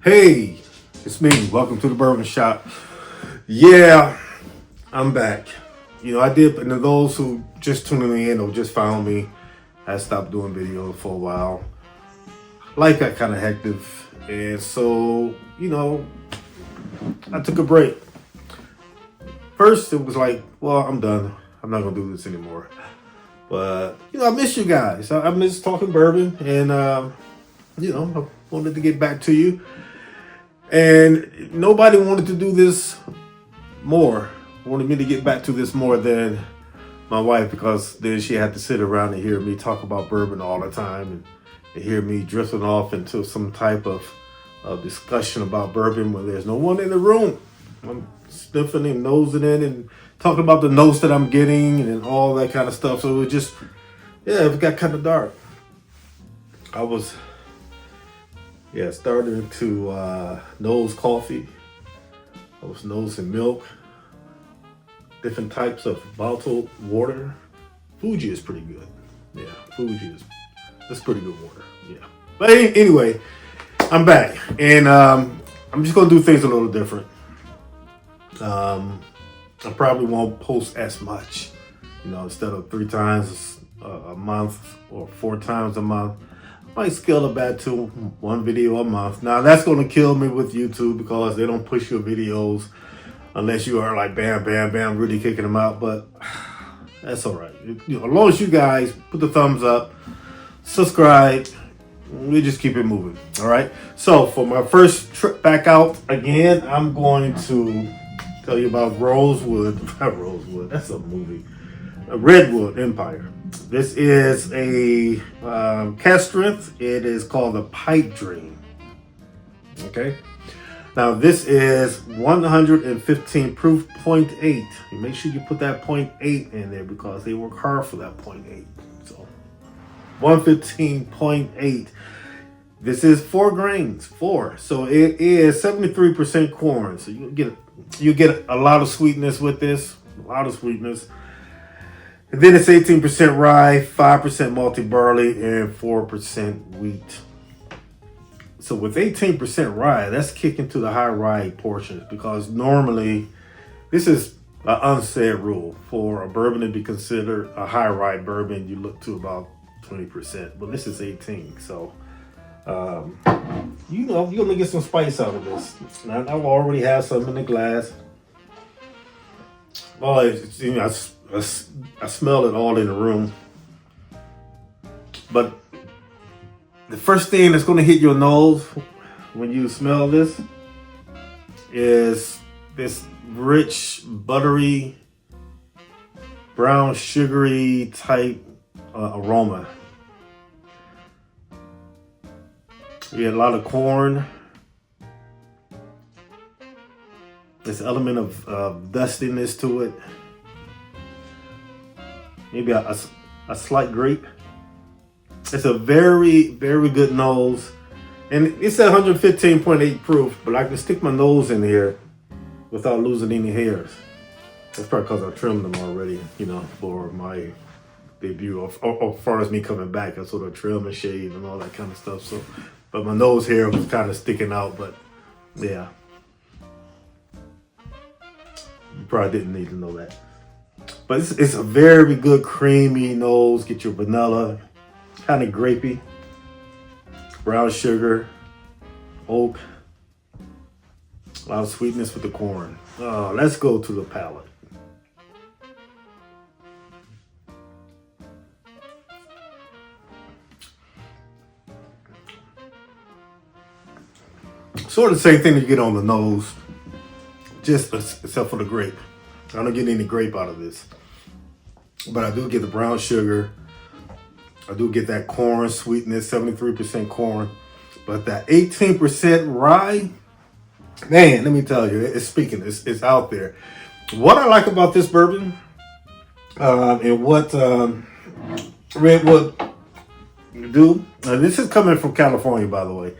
Hey, it's me. Welcome to the Bourbon Shop. Yeah, I'm back. I did, and to those who just tuning in or just found me, I stopped doing videos for a while. Life got kind of hectic, and so, I took a break. First, it was like, well, I'm done. I'm not going to do this anymore. But, I miss you guys. I miss talking bourbon, and, I wanted to get back to you. And nobody wanted to do this more, wanted me to get back to this more than my wife, because then she had to sit around and hear me talk about bourbon all the time and hear me drifting off into some type of discussion about bourbon when there's no one in the room. I'm sniffing and nosing in and talking about the notes that I'm getting and all that kind of stuff. So it just, it got kind of dark. I was starting to nose coffee. I was nosing milk, different types of bottled water. Fuji is pretty good. Yeah, that's pretty good water. Yeah. But anyway, I'm back, and I'm just gonna do things a little different. I probably won't post as much, instead of 3 times a month or 4 times a month. Might scale it back to 1 video a month. Now that's going to kill me with YouTube because they don't push your videos unless you are like bam, bam, bam, really kicking them out. But that's all right. As long as you guys put the thumbs up, subscribe, we just keep it moving. All right. So for my first trip back out again, I'm going to tell you about Rosewood. Not Rosewood. That's a movie. Redwood Empire. This is a cask strength. It is called the Pipe Dream. Okay. Now this is 115 proof, 0.8. Make sure you put that 0.8 in there because they work hard for that 0.8. So 115.8. This is 4 grains. 4. So it is 73% corn. So you get a lot of sweetness with this. A lot of sweetness. And then it's 18% rye, 5% malty barley, and 4% wheat. So with 18% rye, that's kicking to the high rye portions, because normally this is an unsaid rule. For a bourbon to be considered a high rye bourbon, you look to about 20%, but this is 18. So, you're gonna get some spice out of this. Now, I already have some in the glass. Oh, I smell it all in the room. But the first thing that's going to hit your nose when you smell this is this rich, buttery, brown, sugary type aroma. You get a lot of corn. This element of dustiness to it. Maybe a slight grape. It's a very, very good nose. And it's at 115.8 proof, but I can stick my nose in here without losing any hairs. That's probably because I trimmed them already, for my debut. Or as far as me coming back, I sort of trim and shave and all that kind of stuff. So, but my nose hair was kind of sticking out, but yeah. You probably didn't need to know that. But it's a very good creamy nose. Get your vanilla, kind of grapey, brown sugar, oak, a lot of sweetness with the corn. Let's go to the palate. Sort of the same thing that you get on the nose, just except for the grape. I don't get any grape out of this, but I do get the brown sugar. I do get that corn sweetness, 73% corn, but that 18% rye, man, let me tell you, it's out there. What I like about this bourbon, and what Redwood do, this is coming from California, by the way,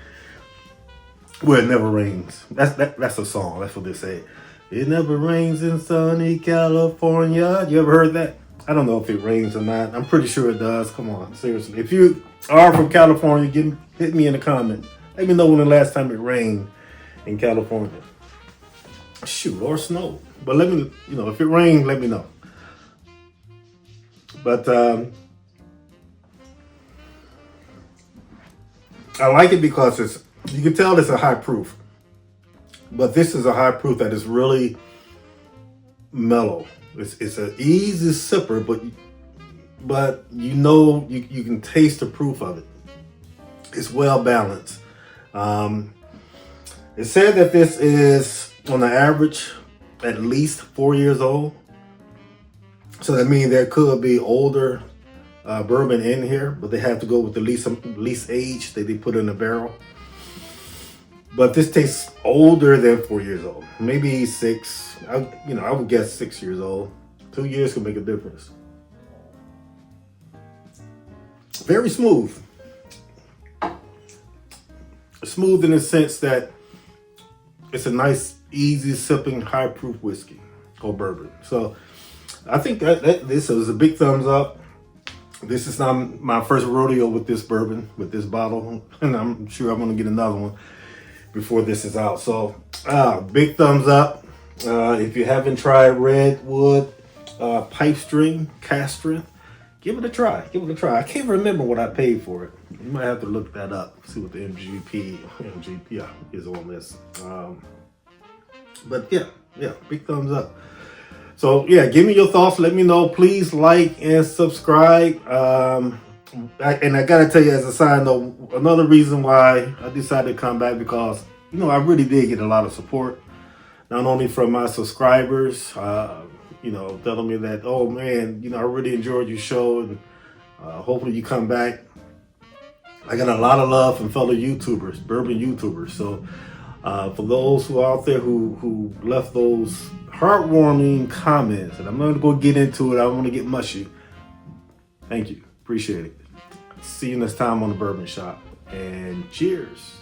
where it never rains. That's a song. That's what they say. It never rains in sunny California. You ever heard that? I don't know if it rains or not. I'm pretty sure it does. Come on, seriously. If you are from California, hit me in the comment. Let me know when the last time it rained in California. Shoot, or snow. But let me, if it rained, let me know. But I like it because you can tell it's a high proof. But this is a high proof that is really mellow. It's an easy sipper, but you can taste the proof of it. It's well balanced. It said that this is on the average at least 4 years old. So that means there could be older bourbon in here, but they have to go with the least age that they put in the barrel. But this tastes older than 4 years old. Maybe 6. I would guess 6 years old. 2 years can make a difference. Very smooth. Smooth in the sense that it's a nice, easy sipping, high proof whiskey or bourbon. So I think that this is a big thumbs up. This is not my first rodeo with this bourbon, with this bottle, and I'm sure I'm gonna get another one before this is out. So big thumbs up. If you haven't tried Redwood Cask Strength, give it a try. Give it a try. I can't remember what I paid for it. You might have to look that up, see what the MGP is on this. But yeah, big thumbs up. So yeah, give me your thoughts. Let me know. Please like and subscribe. And I gotta tell you, as a side note, another reason why I decided to come back, because I really did get a lot of support, not only from my subscribers, telling me that, oh man, I really enjoyed your show, and hopefully you come back. I got a lot of love from fellow YouTubers, bourbon YouTubers. So for those who are out there who left those heartwarming comments, and I'm not going to get into it, I don't want to get mushy. Thank you. Appreciate it. See you next time on the Bourbon Shop, and cheers.